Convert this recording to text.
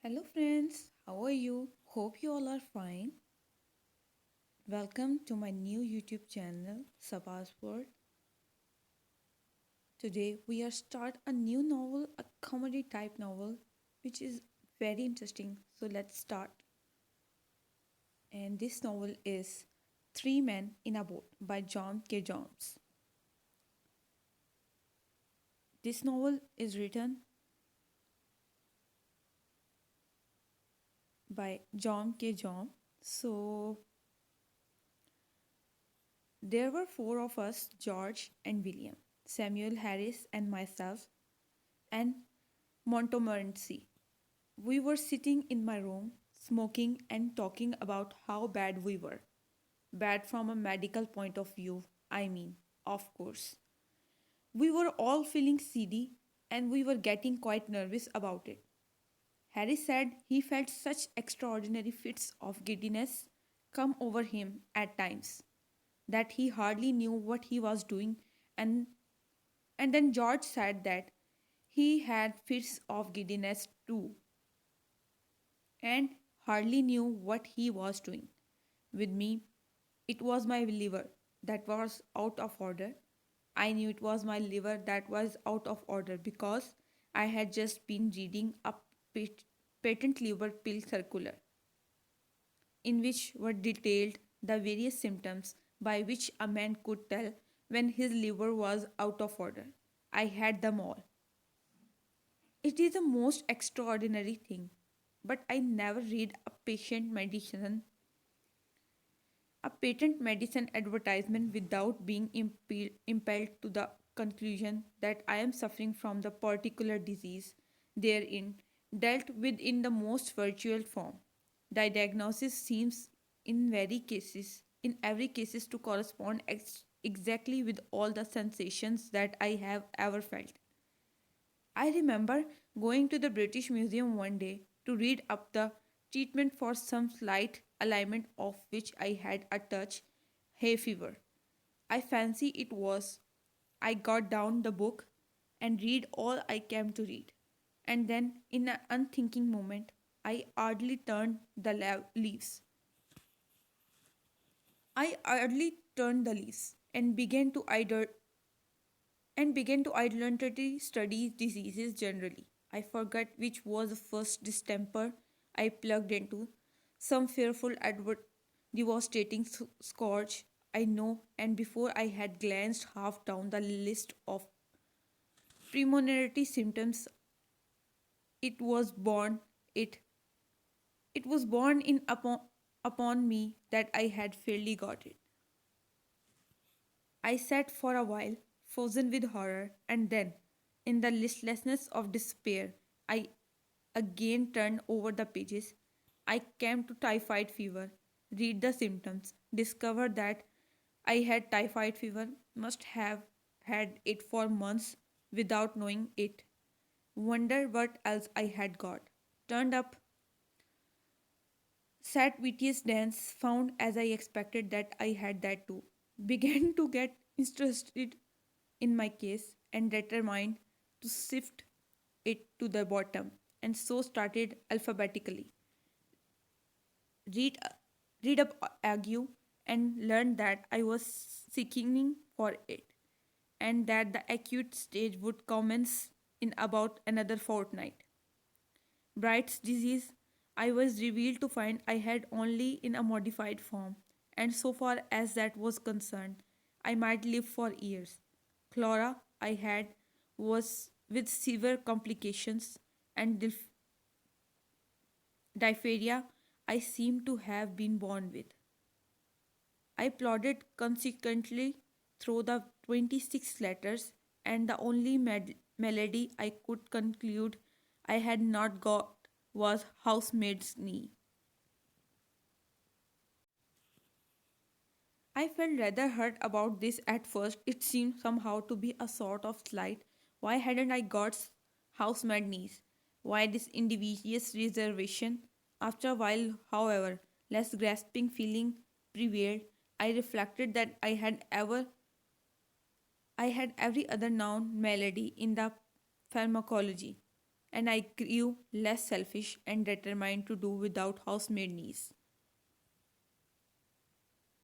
Hello, friends. How are you? Hope you all are fine. Welcome to my new YouTube channel, Sabah's World. Today we are start a new novel, a comedy type novel, which is very interesting. So let's start. And this novel is Three Men in a Boat by John K. Jones. This novel is written by John K. Jones. So there were four of us, George and William, Samuel Harris and myself, and Montmorency. We were sitting in my room, smoking and talking about how bad we were. Bad from a medical point of view, I mean, of course. We were all feeling seedy and we were getting quite nervous about it. Harry said he felt such extraordinary fits of giddiness come over him at times that he hardly knew what he was doing, and and then George said that he had fits of giddiness too and hardly knew what he was doing. With me, it was my liver that was out of order. I knew it was my liver that was out of order because I had just been reading a patent liver pill circular in which were detailed the various symptoms by which a man could tell when his liver was out of order. I had them all. It is the most extraordinary thing, but I never read a patent medicine advertisement without being impelled to the conclusion that I am suffering from the particular disease therein dealt with in the most virtual form. The diagnosis seems in every cases to correspond exactly with all the sensations that I have ever felt. I remember going to the British Museum one day to read up the treatment for some slight alignment of which I had a touch hay fever. I fancy it was. I got down the book and read all I came to read. And then, in an unthinking moment, I hardly turned the leaves. I hardly turned the leaves and began to identity study diseases generally. I forgot which was the first distemper I plugged into, some fearful devastating scourge, I know, and before I had glanced half down the list of preliminary symptoms, it was born it it was born in upon me that I had fairly got it. I sat for a while, frozen with horror, and then, in the listlessness of despair, I again turned over the pages. I came to typhoid fever, read the symptoms, discovered that I had typhoid fever, must have had it for months without knowing it. Wonder what else I had got. Turned up, sat Vitius dance, found as I expected that I had that too. Began to get interested in my case and determined to sift it to the bottom, and so started alphabetically. Read, read up ague and learned that I was seeking for it and that the acute stage would commence in about another fortnight. Bright's disease, I was revealed to find I had only in a modified form, and so far as that was concerned, I might live for years. Chlora, I had, was with severe complications, and diphtheria, I seem to have been born with. I plodded consequently through the 26 letters, and the only melody I could conclude I had not got was housemaid's knee. I felt rather hurt about this at first. It seemed somehow to be a sort of slight. Why hadn't I got housemaid knees? Why this invidious reservation? After a while, however, less grasping feeling prevailed. I reflected that I had every other known malady in the pharmacology, and I grew less selfish and determined to do without housemaid needs.